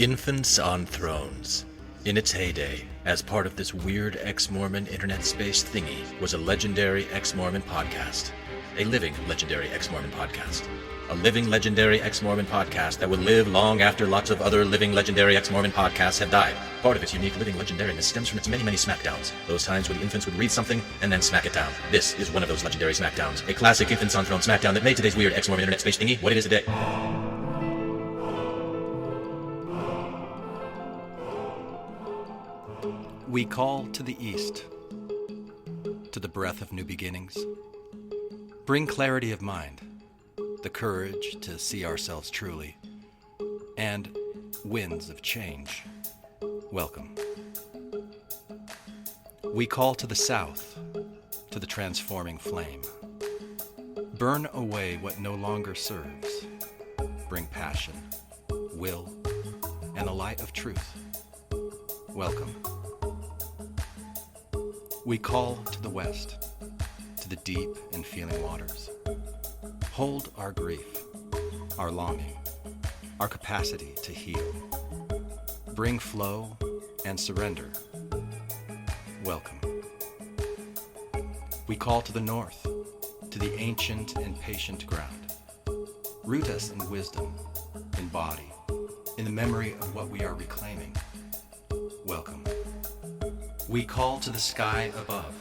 Infants on Thrones. In its heyday, as part of this weird ex-Mormon internet space thingy, was a legendary ex-Mormon podcast. A living legendary ex-Mormon podcast. A living legendary ex-Mormon podcast that would live long after lots of other living legendary ex-Mormon podcasts had died. Part of its unique living legendariness stems from its many, many smackdowns. Those times when the infants would read something and then smack it down. This is one of those legendary smackdowns. A classic Infants on Thrones smackdown that made today's weird ex-Mormon internet space thingy what it is today. We call to the east, to the breath of new beginnings. Bring clarity of mind, the courage to see ourselves truly, and winds of change. Welcome. We call to the south, to the transforming flame. Burn away what no longer serves. Bring passion, will, and the light of truth. Welcome. We call to the west, to the deep and feeling waters. Hold our grief, our longing, our capacity to heal. Bring flow and surrender. Welcome. We call to the north, to the ancient and patient ground. Root us in wisdom, in body, in the memory of what we are reclaiming. Welcome. We call to the sky above,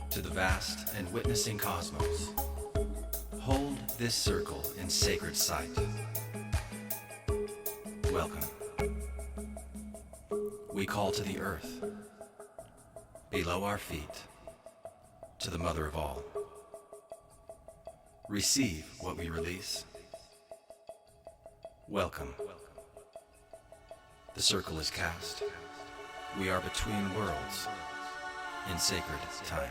to the vast and witnessing cosmos. Hold this circle in sacred sight. Welcome. We call to the earth, below our feet, to the mother of all. Receive what we release. Welcome. The circle is cast. We are between worlds in sacred time.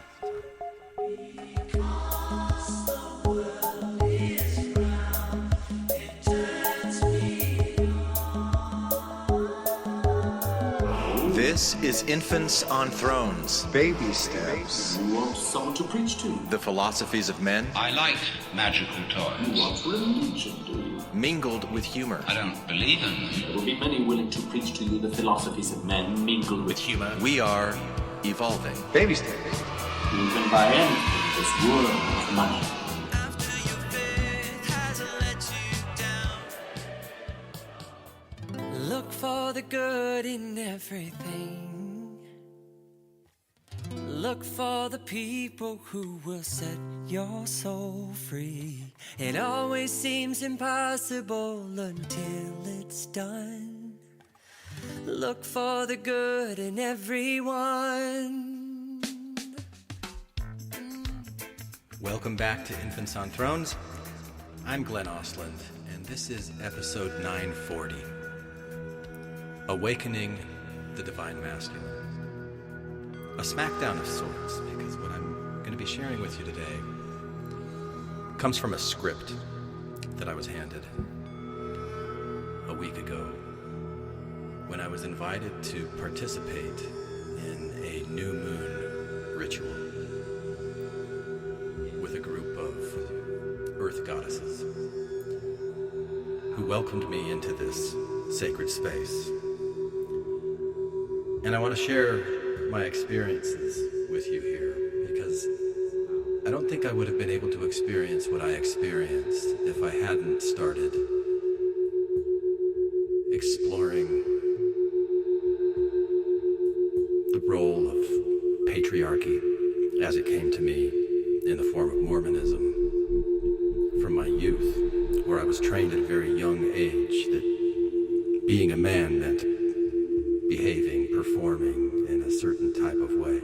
This is Infants on Thrones. Baby steps. You want someone to preach to? The philosophies of men, I like magical toys. You want religion, do you? mingled with humor. I don't believe in them. There will be many willing to preach to you the philosophies of men mingled with humor. We are evolving. Baby steps. You can buy anything in this world of money. Look for the good in everything. Look for the people who will set your soul free. It always seems impossible until it's done. Look for the good in everyone. Welcome back to Infants on Thrones. I'm Glenn Osland, and this is episode 940. Awakening the Divine Masculine. A smackdown of sorts, because what I'm going to be sharing with you today comes from a script that I was handed a week ago when I was invited to participate in a new moon ritual with a group of earth goddesses who welcomed me into this sacred space. And I want to share my experiences with you here, because I don't think I would have been able to experience what I experienced if I hadn't started exploring the role of patriarchy as it came to me in the form of Mormonism from my youth, where I was trained at a very young age that being a man meant behaving, performing in a certain type of way.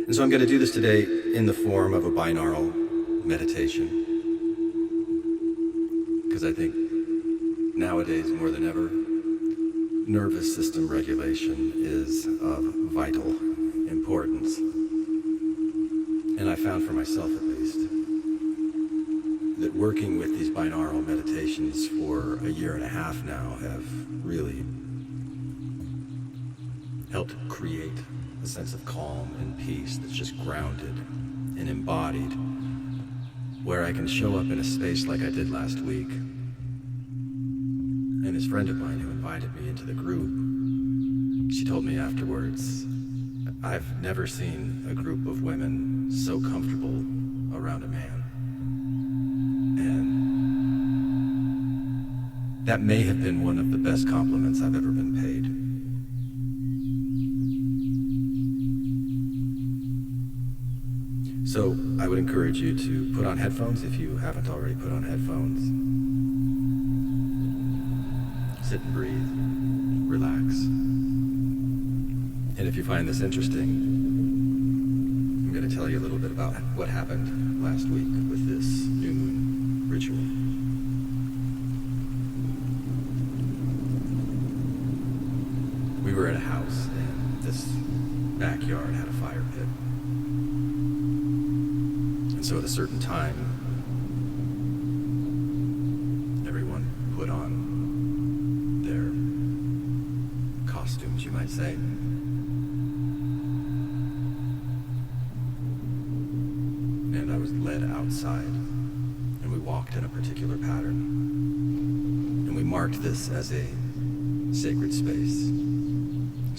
And so I'm going to do this today in the form of a binaural meditation, because I think nowadays more than ever, nervous system regulation is of vital importance. And I found for myself at least that working with these binaural meditations for a year and a half now have really helped create a sense of calm and peace that's just grounded and embodied, where I can show up in a space like I did last week And this friend of mine who invited me into the group, she told me afterwards, I've never seen a group of women so comfortable around a man. And that may have been one of the best compliments I've ever been paid. So I would encourage you to put on headphones if you haven't already put on headphones. Sit and breathe, relax. And if you find this interesting, I'm going to tell you a little bit about what happened last week with this new moon ritual. We were at a house, and this backyard had a fire pit. And so at a certain time, everyone put on their costumes, you might say. And I was led outside, and we walked in a particular pattern. And we marked this as a sacred space,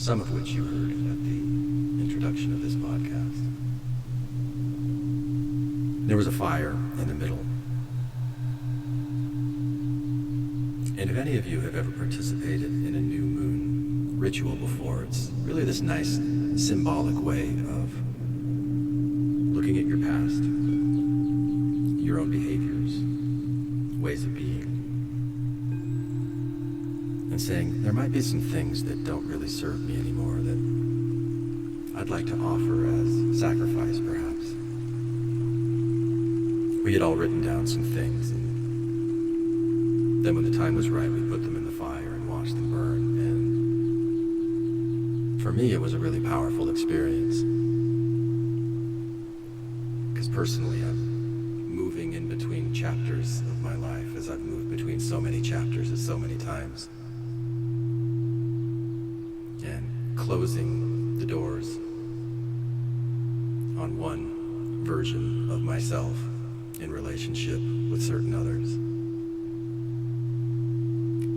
some of which you heard at the introduction of this podcast. There was a fire in the middle. And if any of you have ever participated in a new moon ritual before, it's really this nice symbolic way of looking at your past, your own behaviors, ways of being, and saying, there might be some things that don't really serve me anymore that I'd like to offer as sacrifice, perhaps. We had all written down some things, and then when the time was right, we put them in the fire and watched them burn. And for me, it was a really powerful experience. Because personally, I'm moving in between chapters of my life, as I've moved between so many chapters at so many times. And closing the doors on one version of myself in relationship with certain others.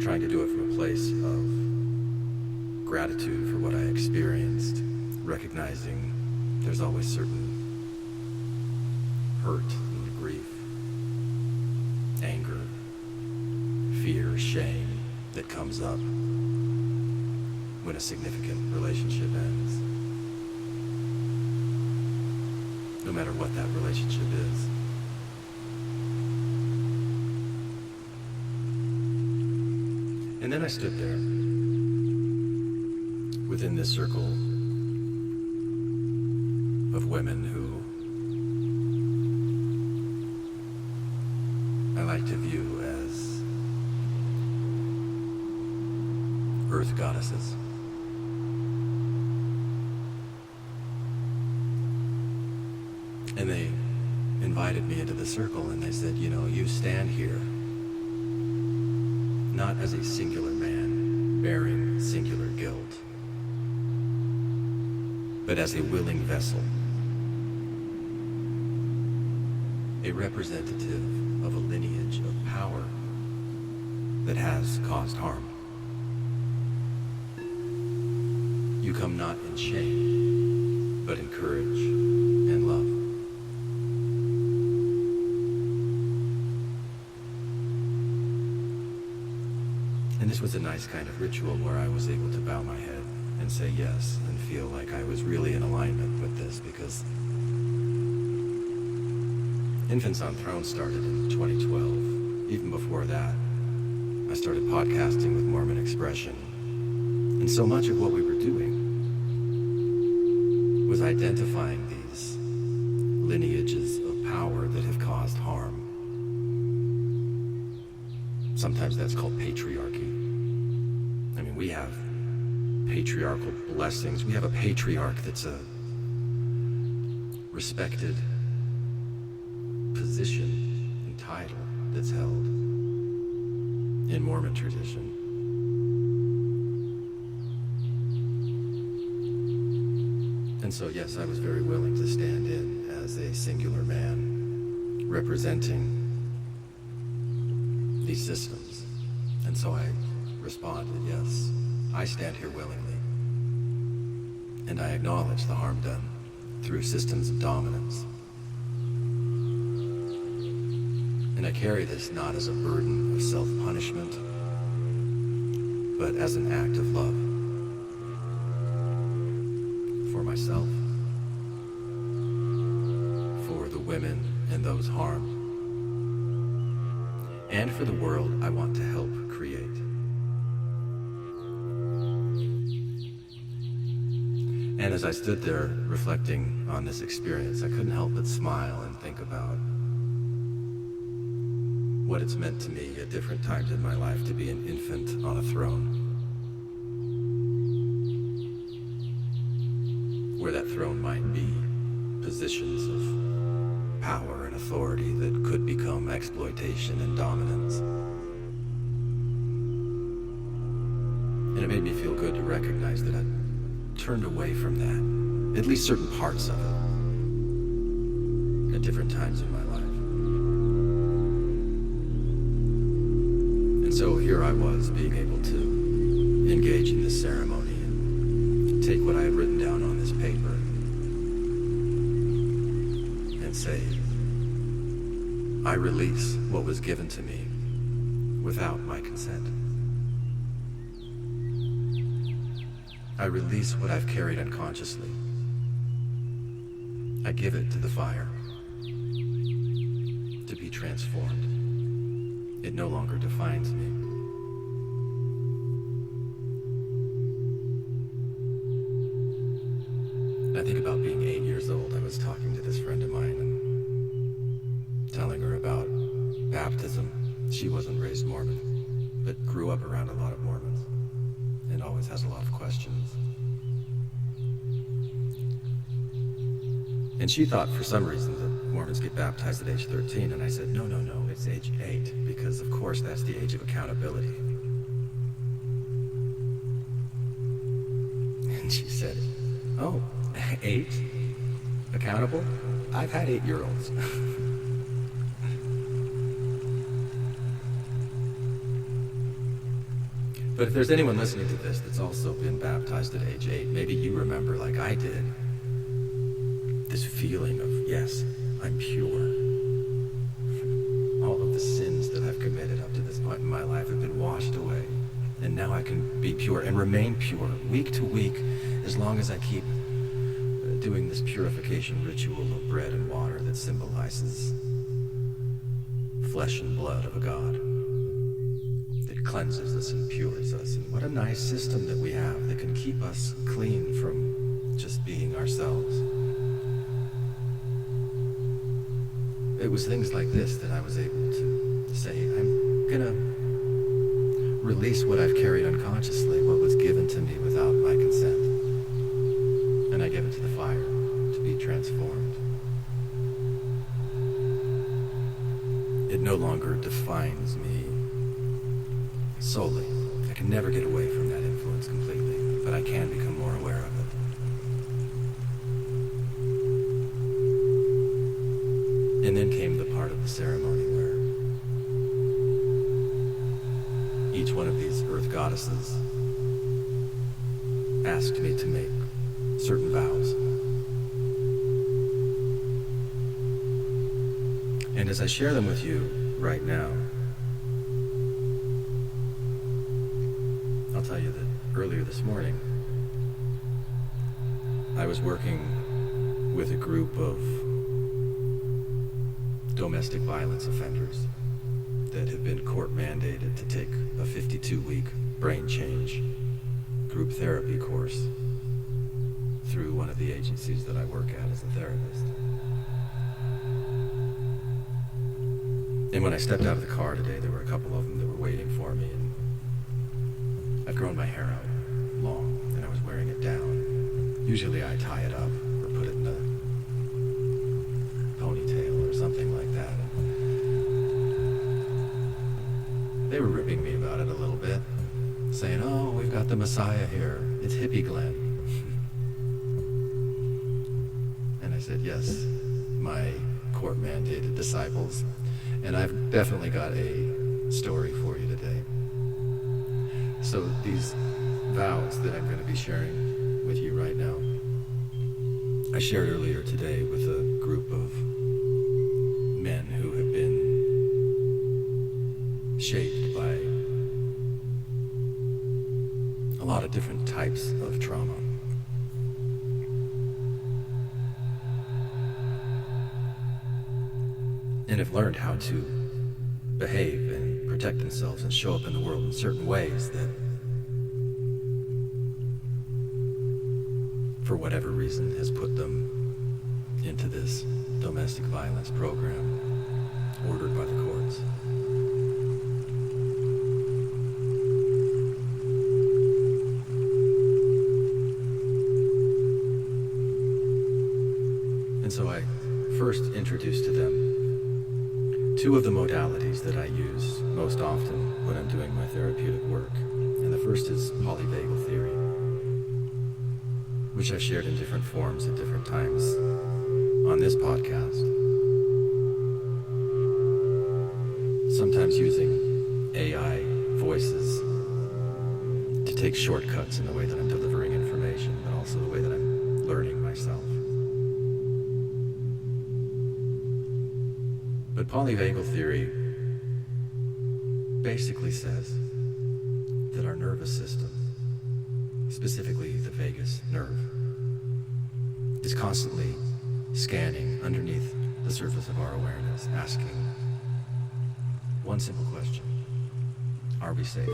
Trying to do it from a place of gratitude for what I experienced, recognizing there's always certain hurt and grief, anger, fear, shame that comes up when a significant relationship ends. No matter what that relationship is. And then I stood there within this circle of women who I like to view as earth goddesses. And they invited me into the circle and they said, you know, you stand here not as a singular man bearing singular guilt, but as a willing vessel, a representative of a lineage of power that has caused harm. You come not in shame, but in courage and love. And this was a nice kind of ritual where I was able to bow my head and say yes and feel like I was really in alignment with this, because Infants on Thrones started in 2012. Even before that, I started podcasting with Mormon Expression. And so much of what we were doing was identifying these lineages of power that have caused harm. Sometimes that's called patriarchy. I mean, we have patriarchal blessings. We have a patriarch that's a respected position and title that's held in Mormon tradition. And so, yes, I was very willing to stand in as a singular man representing these systems. And so I responded, yes, I stand here willingly. And I acknowledge the harm done through systems of dominance. And I carry this not as a burden of self-punishment, but as an act of love. For myself, for the women and those harmed, and for the world I want to help create. And as I stood there reflecting on this experience, I couldn't help but smile and think about what it's meant to me at different times in my life to be an infant on a throne. Where that throne might be positions of power and authority that could become exploitation and dominance. And it made me feel good to recognize that I turned away from that, at least certain parts of it, at different times in my life. And so here I was, being able to engage in this ceremony and take what I had written down on this paper and say, I release what was given to me without my consent. I release what I've carried unconsciously. I give it to the fire to be transformed. It no longer defines me. I think about being 8 years old. I was talking to this friend of mine and telling her about baptism. She wasn't raised Mormon, but grew up around a lot of Mormons and always has a lot of questions. And she thought for some reason that Mormons get baptized at age 13, and I said, no, it's age 8, because of course that's the age of accountability. And she said, oh, 8? Accountable? I've had 8-year-olds. But if there's anyone listening to this that's also been baptized at age 8, maybe you remember, like I did, this feeling of, yes, I'm pure. All of the sins that I've committed up to this point in my life have been washed away. And now I can be pure and remain pure week to week as long as I keep doing this purification ritual of bread and water that symbolizes flesh and blood of a God. Cleanses us and pures us. And what a nice system that we have that can keep us clean from just being ourselves. It was things like this that I was able to say, I'm gonna release what I've carried unconsciously, what was given to me without my consent. And I give it to the fire to be transformed. It no longer defines me solely. I can never get away from that influence completely, but I can become more aware of it. And then came the part of the ceremony where each one of these earth goddesses asked me to make certain vows. And as I share them with you right now, I'll tell you that earlier this morning, I was working with a group of domestic violence offenders that have been court mandated to take a 52-week brain change group therapy course through one of the agencies that I work at as a therapist. And when I stepped out of the car today, there were a couple of them that were waiting for me, and I've grown my hair out long, and I was wearing it down. Usually I tie it up or put it in a ponytail or something like that. They were ripping me about it a little bit, saying, oh, we've got the Messiah here. It's Hippie Glenn. And I said, yes, my court-mandated disciples. And I've definitely got a story for you today. So these vows that I'm going to be sharing with you right now, I shared earlier today with a group of men who have been shaped by a lot of different types of trauma. And have learned how to behave and protect themselves and show up in the world in certain ways that, for whatever reason, has put them into this domestic violence program ordered by the courts. And so I first introduced to them two of the modalities that I use most often when I'm doing my therapeutic work. And the first is polyvagal theory, which I've shared in different forms at different times on this podcast. Sometimes using AI voices to take shortcuts in the way that I'm delivering information, but also the way that I'm learning myself. But polyvagal theory basically says that our nervous system, specifically the vagus nerve, is constantly scanning underneath the surface of our awareness, asking one simple question: are we safe?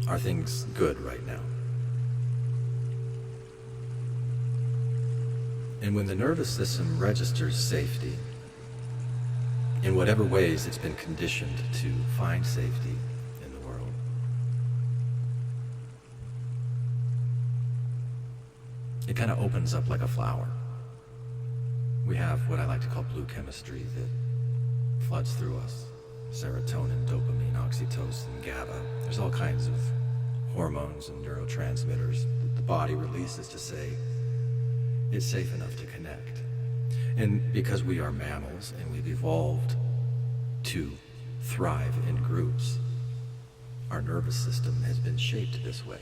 Are things good right now? And when the nervous system registers safety, in whatever ways it's been conditioned to find safety in the world, it kind of opens up like a flower. We have what I like to call blue chemistry that floods through us. Serotonin, dopamine, oxytocin, GABA. There's all kinds of hormones and neurotransmitters that the body releases to say it's safe enough to connect. And because we are mammals and we've evolved to thrive in groups, our nervous system has been shaped this way.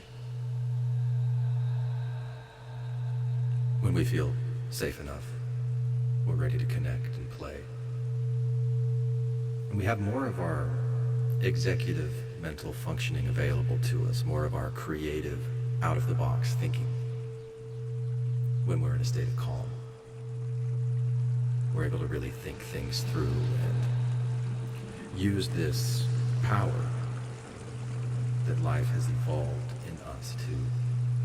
When we feel safe enough, we're ready to connect and play. And we have more of our executive mental functioning available to us, more of our creative, out-of-the-box thinking when we're in a state of calm. We're able to really think things through and use this power that life has evolved in us to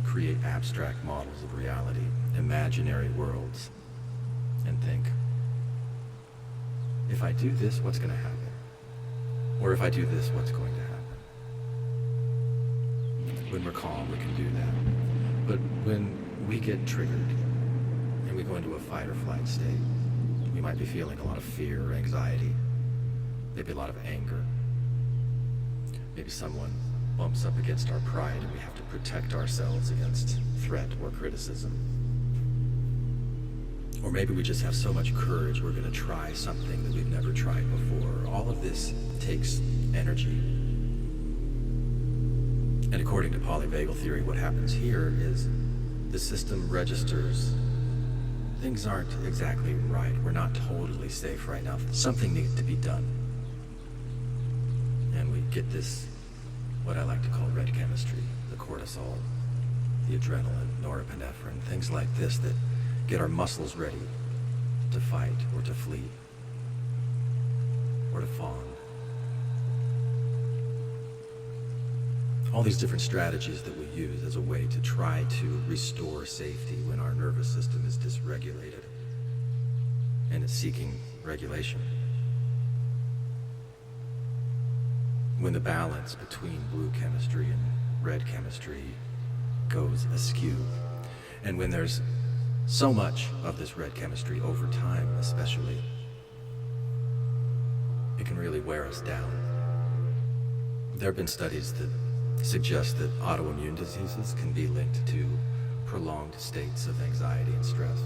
create abstract models of reality, imaginary worlds, and think, if I do this, what's going to happen? Or if I do this, what's going to happen? When we're calm, we can do that. But when we get triggered and we go into a fight or flight state, we might be feeling a lot of fear or anxiety, maybe a lot of anger. Maybe someone bumps up against our pride and we have to protect ourselves against threat or criticism. Or maybe we just have so much courage we're going to try something that we've never tried before. All of this takes energy. And according to polyvagal theory, what happens here is the system registers things aren't exactly right. We're not totally safe right now. Something needs to be done. And we get this, what I like to call red chemistry, the cortisol, the adrenaline, norepinephrine, things like this that get our muscles ready to fight or to flee or to fawn. All these different strategies that we use as a way to try to restore safety when our nervous system is dysregulated and it's seeking regulation. When the balance between blue chemistry and red chemistry goes askew, and when there's so much of this red chemistry over time especially, it can really wear us down. There have been studies that suggest that autoimmune diseases can be linked to prolonged states of anxiety and stress,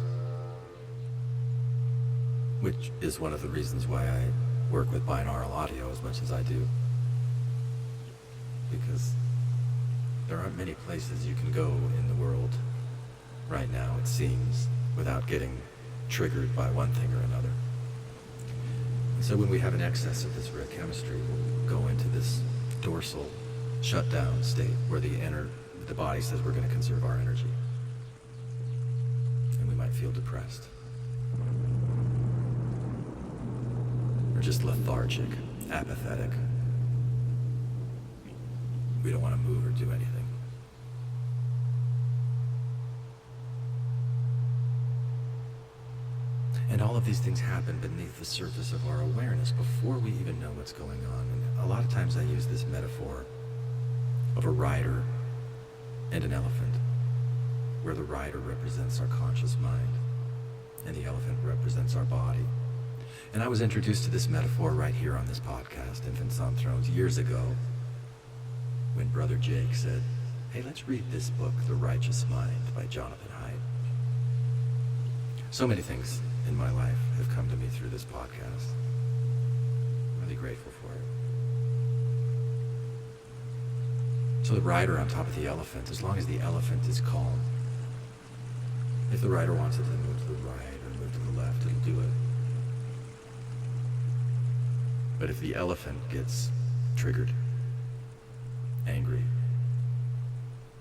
which is one of the reasons why I work with binaural audio as much as I do. because there aren't many places you can go in the world right now, it seems, without getting triggered by one thing or another. And so when we have an excess of this rare chemistry, we'll go into this dorsal shutdown state where the body says we're going to conserve our energy. And we might feel depressed. Or just lethargic, apathetic. We don't want to move or do anything. And all of these things happen beneath the surface of our awareness before we even know what's going on. And a lot of times I use this metaphor of a rider and an elephant, where the rider represents our conscious mind and the elephant represents our body. And I was introduced to this metaphor right here on this podcast, Infants on Thrones, years ago, when Brother Jake said, "Hey, let's read this book, The Righteous Mind by Jonathan Haidt." So many things in my life have come to me through this podcast. I'm really grateful for it. So the rider on top of the elephant, as long as the elephant is calm, if the rider wants it to move to the right or move to the left, it'll do it. But if the elephant gets triggered, angry,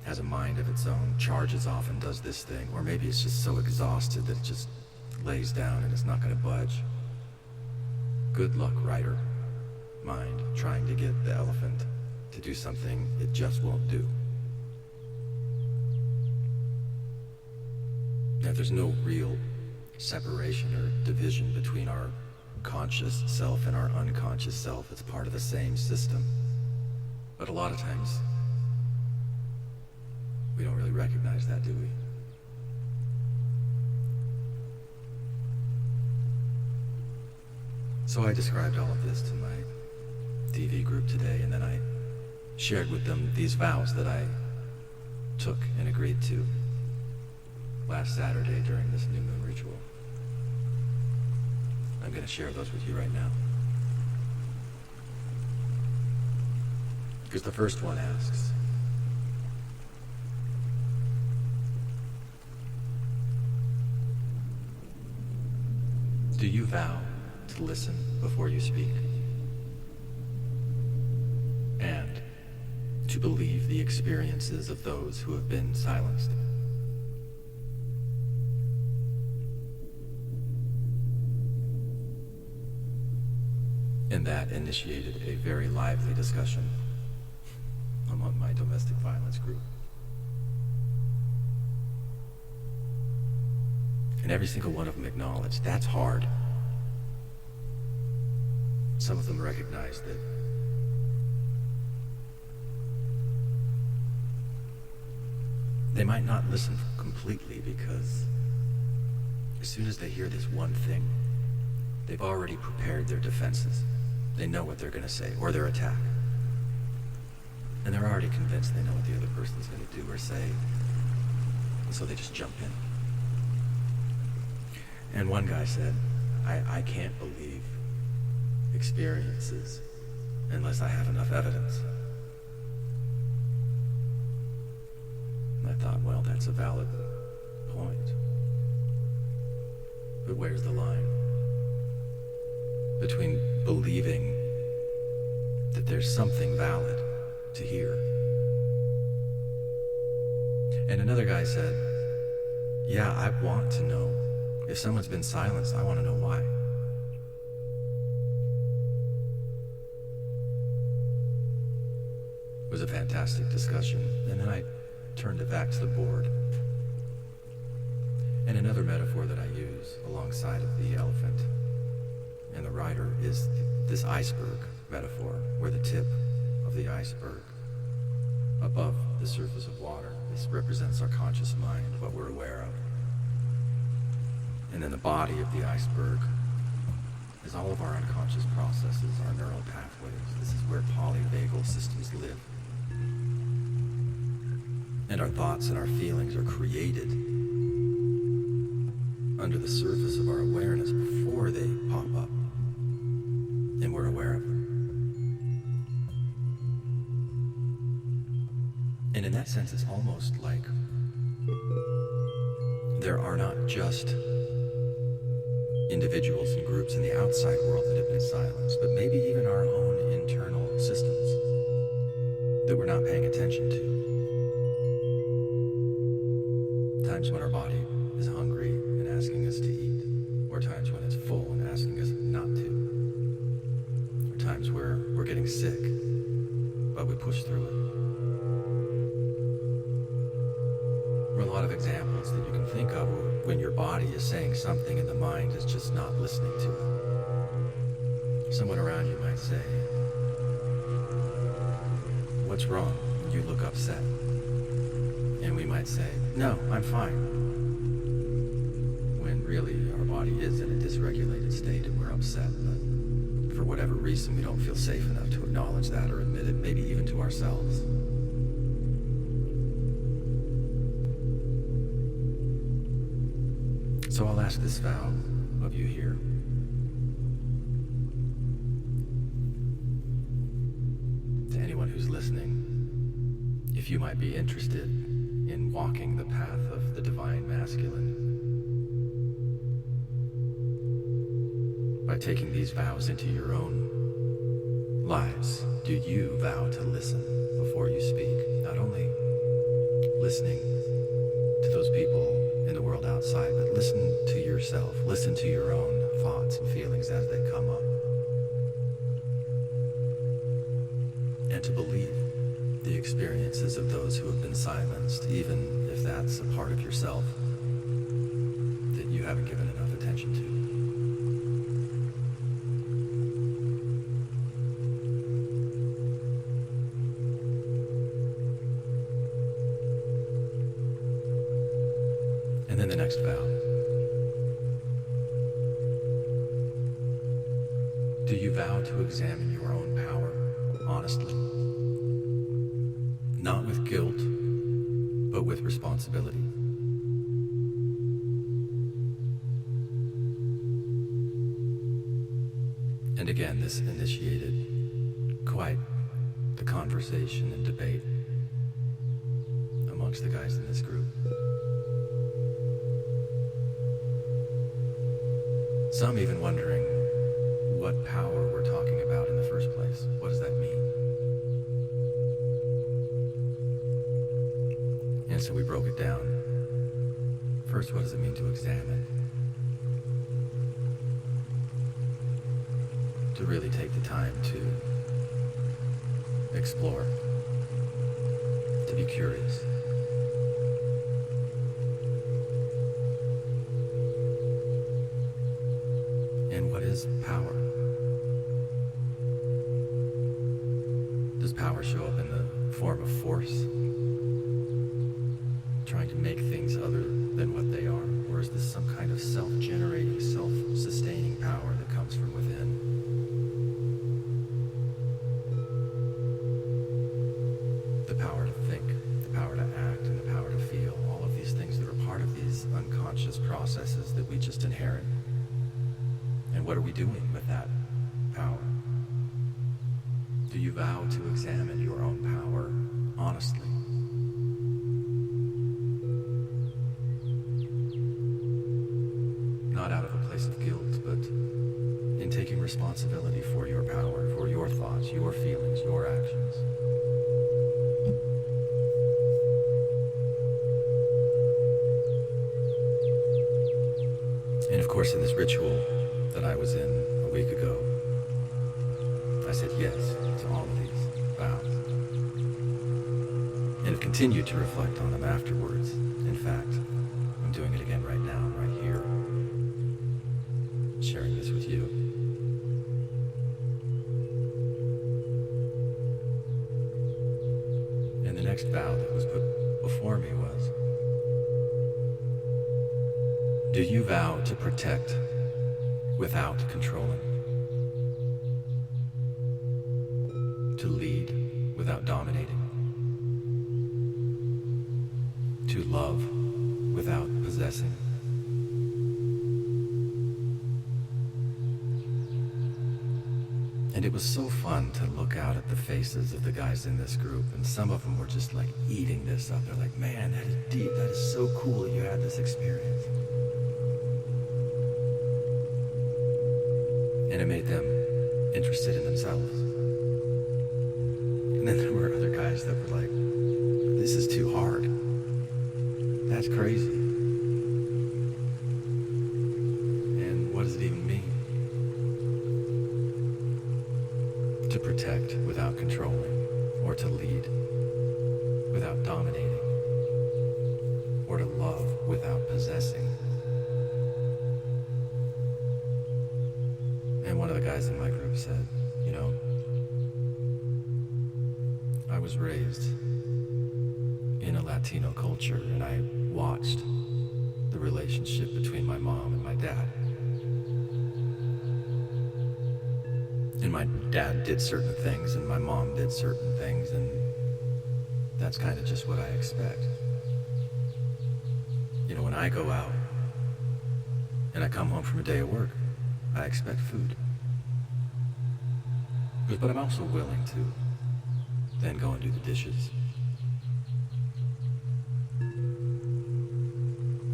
has a mind of its own, charges off and does this thing, or maybe it's just so exhausted that it just lays down and it's not going to budge. Good luck, rider mind, trying to get the elephant to do something it just won't do. Now, there's no real separation or division between our conscious self and our unconscious self. It's part of the same system. But a lot of times, we don't really recognize that, do we? So I described all of this to my DV group today, and then I shared with them these vows that I took and agreed to last Saturday during this new moon ritual. I'm going to share those with you right now. Because the first one asks, do you vow to listen before you speak? And to believe the experiences of those who have been silenced? And that initiated a very lively discussion among my domestic violence group. And every single one of them acknowledged that's hard. Some of them recognized that they might not listen completely, because as soon as they hear this one thing, they've already prepared their defenses. They know what they're going to say, or their attack. And they're already convinced they know what the other person's going to do or say. And so they just jump in. And one guy said, I can't believe experiences unless I have enough evidence. And I thought, well, that's a valid point. But where's the line between believing that there's something valid to hear? And another guy said, yeah, I want to know. If someone's been silenced, I want to know why. It was a fantastic discussion. And then I turned it back to the board. And another metaphor that I use alongside of the elephant and the rider is this iceberg metaphor, where the tip of the iceberg above the surface of water, this represents our conscious mind, what we're aware of. And then the body of the iceberg is all of our unconscious processes, our neural pathways. This is where polyvagal systems live. And our thoughts and our feelings are created under the surface of our awareness before they pop up. And we're aware of them. And in that sense, it's almost like there are not just individuals and groups in the outside world that have been silenced, but maybe even our own internal systems that we're not paying attention to. Times when our body is hungry and asking us to eat, or times when it's full and asking us not to, or times where we're getting sick, but we push through it. There are a lot of examples that you can think of when your body is saying something and the mind is just not listening to it. Someone around you might say, "What's wrong?" And you look upset. And we might say, "No, I'm fine." When really our body is in a dysregulated state and we're upset, but for whatever reason we don't feel safe enough to acknowledge that or admit it, maybe even to ourselves. So I'll ask this vow of you here. To anyone who's listening, if you might be interested in walking the path of the divine masculine, by taking these vows into your own lives, do you vow to listen before you speak? Not only listening to those people in the world outside, but listen to yourself, listen to your own thoughts and feelings as they come up. And to believe the experiences of those who have been silenced, even if that's a part of yourself that you haven't given enough attention to. And then the next vow. Do you vow to examine your own power honestly? Not with guilt, but with responsibility. And again, this initiated quite the conversation and debate amongst the guys in this group. Some even wondering what power we're talking about in the first place. What does that mean? And so we broke it down. First, what does it mean to examine? To really take the time to explore, to be curious. And what is power? Does power show up in the form of force? Trying to make things other than what they are? Or is this some kind of self-generating, self-sustaining power that comes from within? The power to think, the power to act, and the power to feel. All of these things that are part of these unconscious processes that we just inherit. And what are we doing with that power? Do you vow to examine your own power honestly? Not out of a place of guilt, but in taking responsibility for your power, for your thoughts, your feelings, your actions. And of course, in this ritual that I was in a week ago, I said yes to all of these vows. And have continued to reflect on them afterwards. In fact, I'm doing it again right now, right here, sharing this with you. And the next vow that was put before me was, do you vow to protect without controlling? To lead without dominating? To love without possessing? And it was so fun to look out at the faces of the guys in this group, and some of them were just like eating this up. They're like, man, that is deep, that is so cool that you had this experience. And it made them interested in themselves. And then there were other guys that were like, this is too hard. That's crazy. And what does it even mean? To protect without controlling, or to lead without dominating, or to love without possessing. And one of the guys in my group said, you know, I was raised in a Latino culture, and I watched the relationship between my mom and my dad. And my dad did certain things, and my mom did certain things, and that's kind of just what I expect. You know, when I go out and I come home from a day of work, I expect food. But I'm also willing to then go and do the dishes,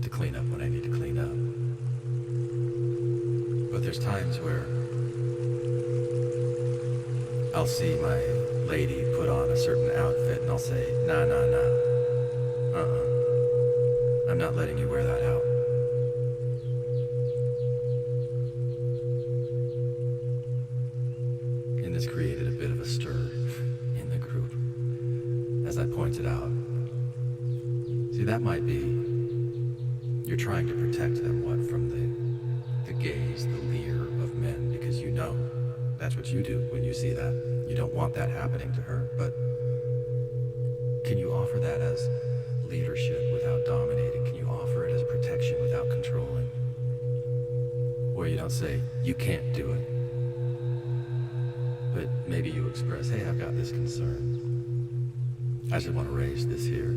to clean up when I need to clean up. But there's times where I'll see my lady put on a certain outfit and I'll say, nah. I'm not letting you wear that out. And this created a bit of a stir in the group, as I pointed out. See, that might be, you're trying to protect them, from the gaze, the leer of men, because you know that's what you do when you see that. You don't want that happening to her, but can you offer that as leadership without dominating? Can you offer it as protection without controlling? Where you don't say, you can't do it, but maybe you express, hey, I've got this concern. I just want to raise this here.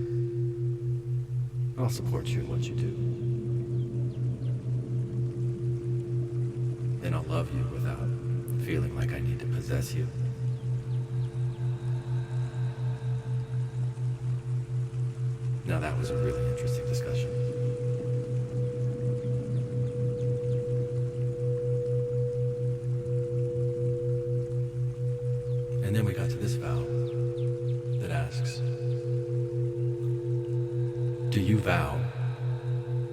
I'll support you in what you do. And I'll love you without feeling like I need to possess you. Now that was a really interesting discussion. And then we got to this vow that asks, do you vow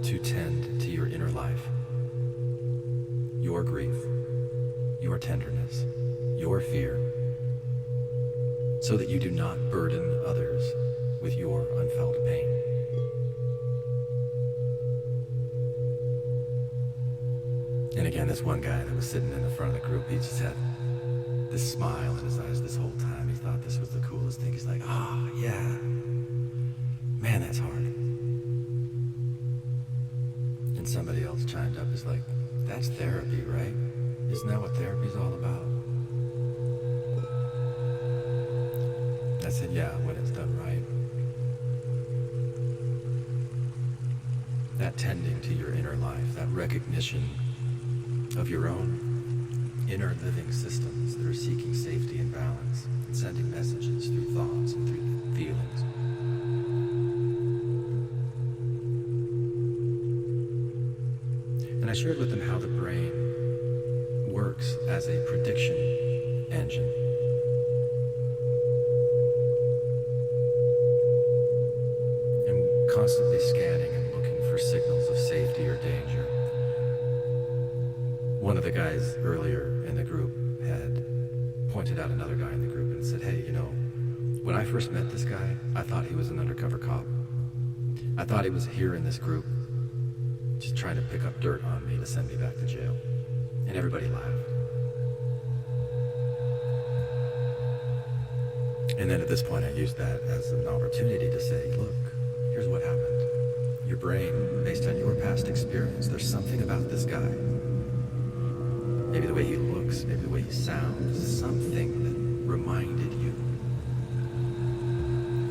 to tend to your inner life, your grief, your tenderness, your fear, so that you do not burden others with your unfelt pain? And again, this one guy that was sitting in the front of the group, he just had this smile in his eyes this whole time. He thought this was the coolest thing. He's like, yeah, man, that's hard. And somebody else chimed up, is like, that's therapy, right? Isn't that what therapy's all about? I said, yeah, when it's done right. That tending to your inner life, that recognition of your own inner living systems that are seeking safety and balance, and sending messages through thoughts and through feelings. And I shared with them how the brain works as a prediction engine. And constantly scanning and looking for signals of safety or danger. One of the guys earlier in the group had pointed out another guy in the group and said, hey, you know, when I first met this guy, I thought he was an undercover cop. I thought he was here in this group just trying to pick up dirt on me to send me back to jail. And everybody laughed. And then at this point I used that as an opportunity to say, look, here's what happened. Your brain, based on your past experience, there's something about this guy. Maybe the way he looks, maybe the way he sounds, something that reminded you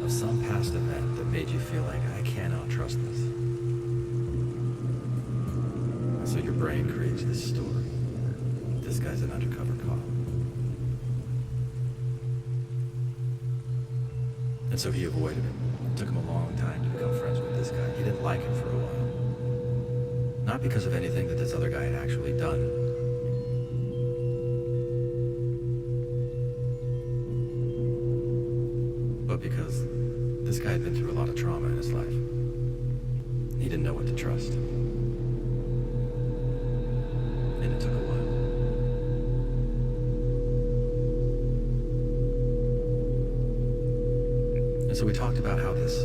of some past event that made you feel like, I cannot trust this. And so your brain creates this story. This guy's an undercover cop. And so he avoided him. It took him a long time to become friends with this guy. He didn't like him for a while. Not because of anything that this other guy had actually done. But because this guy had been through a lot of trauma in his life. He didn't know what to trust. And it took a while. And so we talked about how this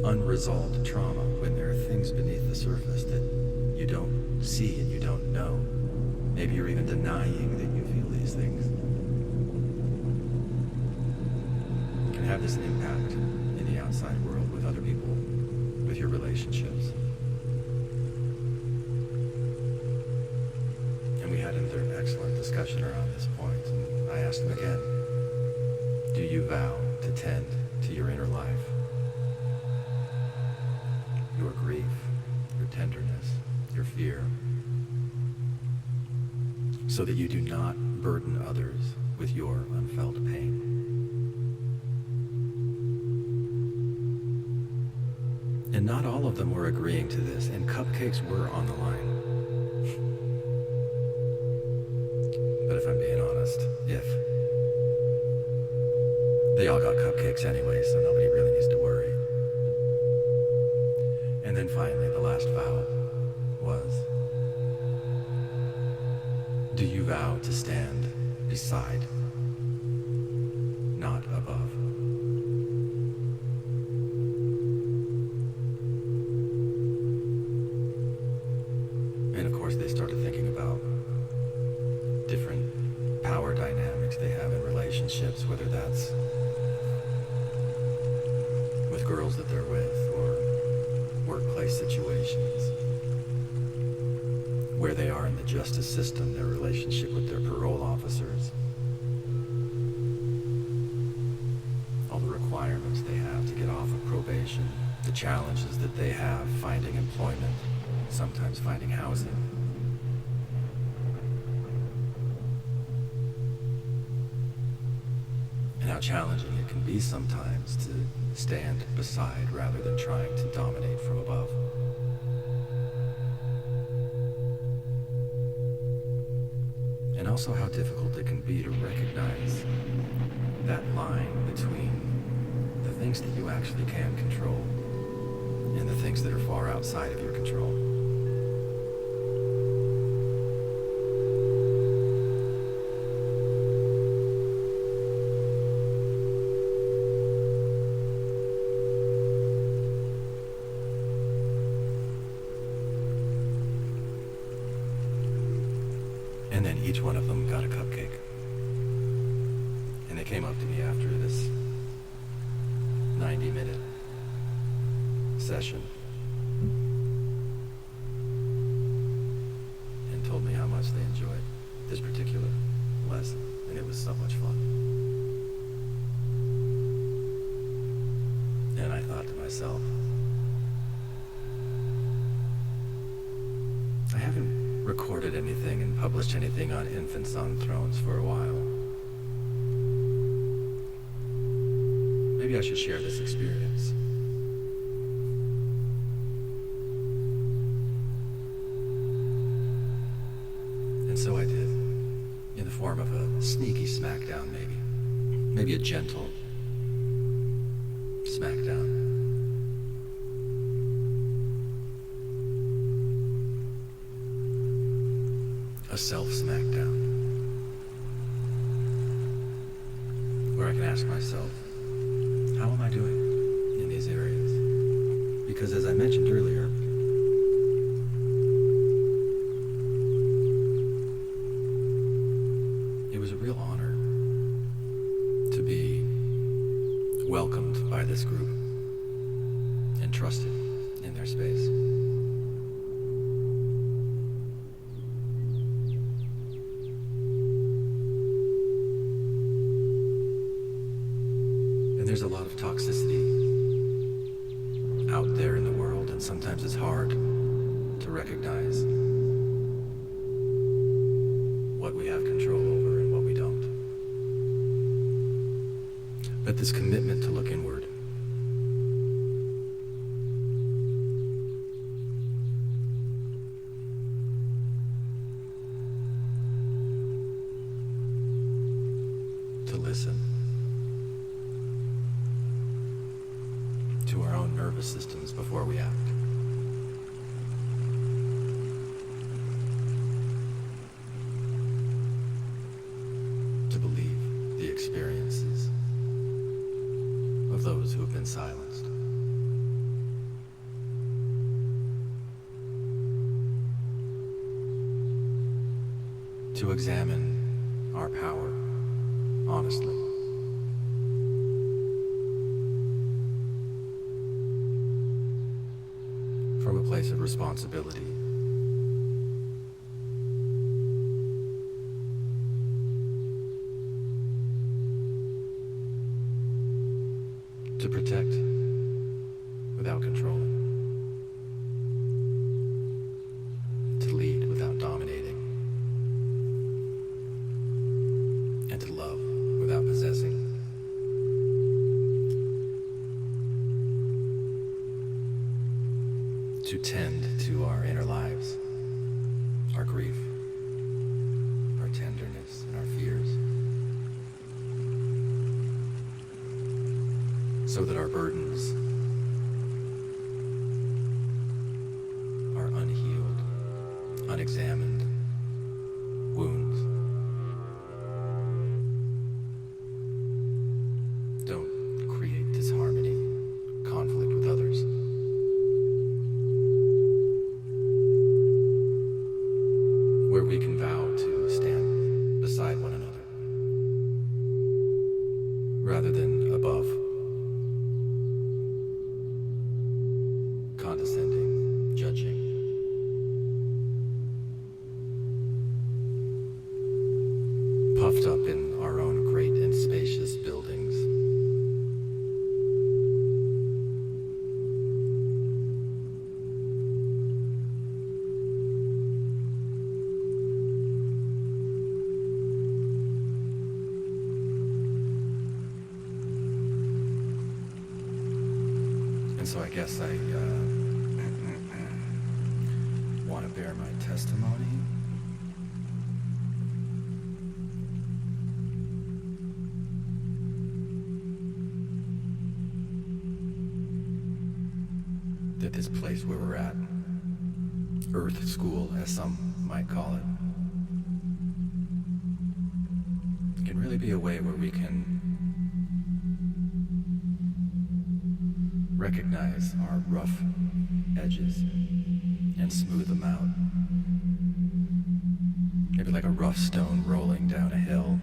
unresolved trauma, when there are things beneath the surface that you don't see and you don't know, maybe you're even denying that you feel these things, can have this impact in the outside world with other people, with your relationships. And we had another excellent discussion around this point. And I asked him again, do you vow to tend to your inner life? Your grief, your tenderness, your fear, so that you do not burden others with your unfelt pain. And not all of them were agreeing to this, and cupcakes were on the line. But if I'm being honest, they all got cupcakes anyway, so nobody really needs to worry. And then finally, the last vow was, do you vow to stand beside, not above? And of course, they started thinking about different power dynamics they have in relationships, whether that's with girls that they're with or workplace situations, where they are in the justice system, their relationship with their parole officers, all the requirements they have to get off of probation, the challenges that they have finding employment, sometimes finding housing. And how challenging it can be sometimes to stand beside rather than trying to dominate from above. And also how difficult it can be to recognize that line between the things that you actually can control and the things that are far outside of your control. And then each one of them got a cupcake. And they came up to me after this 90-minute session and told me how much they enjoyed this particular lesson. And it was so much fun. And I thought to myself, I haven't recorded anything and published anything on Infants on Thrones for a while. Maybe I should share this experience. And so I did, in the form of a sneaky smackdown, maybe a gentle smackdown. A self-smackdown, where I can ask myself, how am I doing in these areas? Because as I mentioned earlier, it was a real honor to be welcomed by this group and trusted in their space. There's a lot of toxicity out there in the world, and sometimes it's hard to recognize what we have control over and what we don't. But this commitment to look inward nervous systems before we act. To believe the experiences of those who have been silenced. To examine our power honestly. From a place of responsibility. To protect without controlling. To lead without dominating. And to love without possessing. To tend to our inner lives, our grief, our tenderness, and our fears, so that our burdens are unhealed, unexamined wounds don't create disharmony, conflict with others. Where we can vow to stand beside one another, rather than above, condescending, judging. Puffed up in our own great and spacious buildings. And so I guess I want to bear my testimony. That this place where we're at, Earth School, as some might call it, can really be a way where we can recognize our rough edges and smooth them out. Maybe like a rough stone rolling down a hill.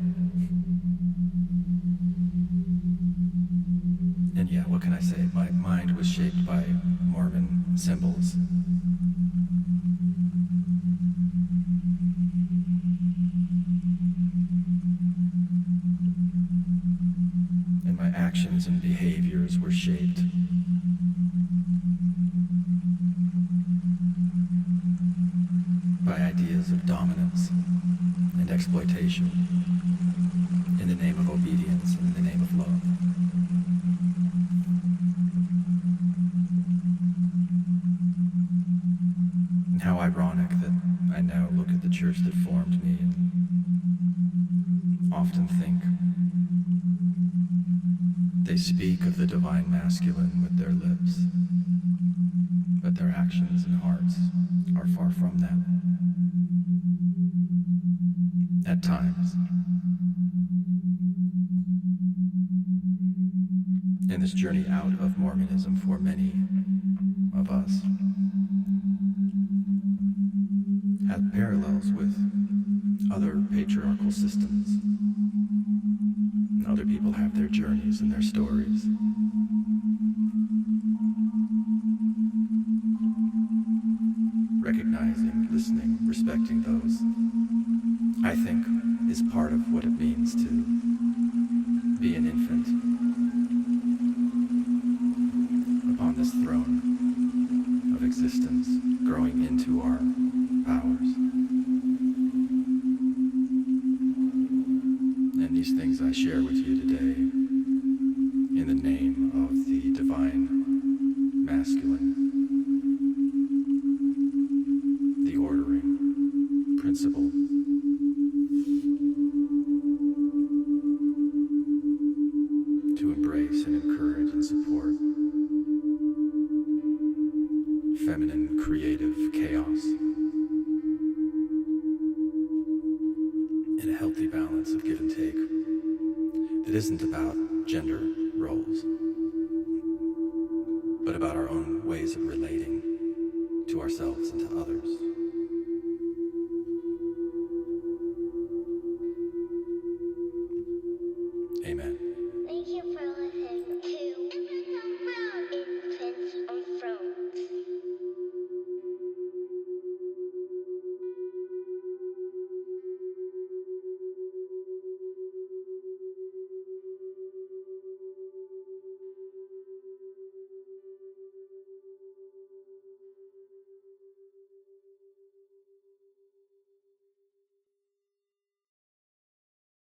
And yeah, what can I say? My mind was shaped by Mormon symbols. And my actions and behaviors were shaped by ideas of dominance and exploitation in the name of obedience and in the name of love. And how ironic that I now look at the church that formed me and often think they speak of the divine masculine with their lips, but their actions and hearts are far from that. At times. In this journey out of Mormonism for many of us have parallels with other patriarchal systems. And other people have their journeys and their stories. Recognizing, listening, respecting those, I think, is part of what it means to be an infant upon this throne of existence, growing into our powers. And these things I share with you today in the name of the divine masculine, the ordering principle. To embrace and encourage and support It isn't about gender roles, but about our own ways of relating to ourselves and to others.